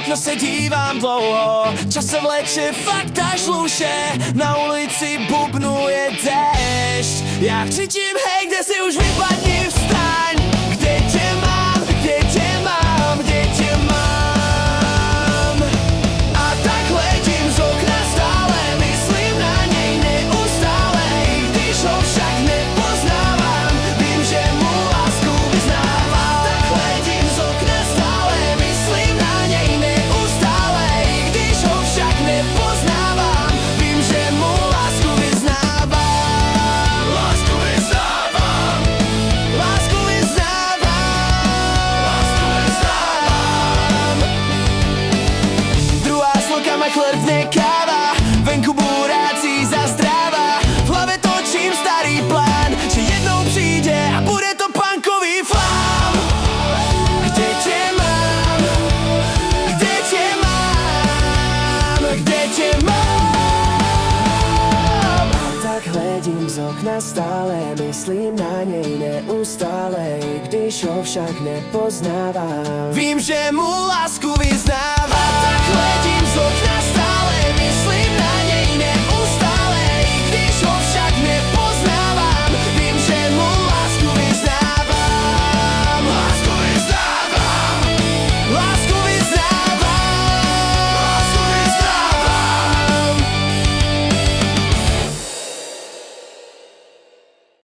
okno se dívám dlouho, čas se vleče fakt až luše, na ulici bubnuje déšť. Já křičím, hej, kde si už vypadni, vstaň. Kde tě mám, kde tě mám, kde tě mám. A tak hledím z okna stále, myslím na něj neustále, i když ho však nepoznávám, vím, že mu lásku vyznávám. Tak hledím z okna stále, myslím na něj neustále, i když ho však nepoznávám, vím, že mu lásku vyznávám. Lásku vyznávám. Lásku vyznávám. Lásku vyznávám. Druhá sloka ma chlrdne káva, venku búráci zastráva, v hlave točím starý plán, že jednou přijde a bude to punkový flám. Kde tě mám, kde tě mám, kde tě mám. A tak hledím z okna stále, myslím na něj neustále, i když ho však nepoznávám, vím, že mu lásku vyznávám. A tak hledím z okna stále,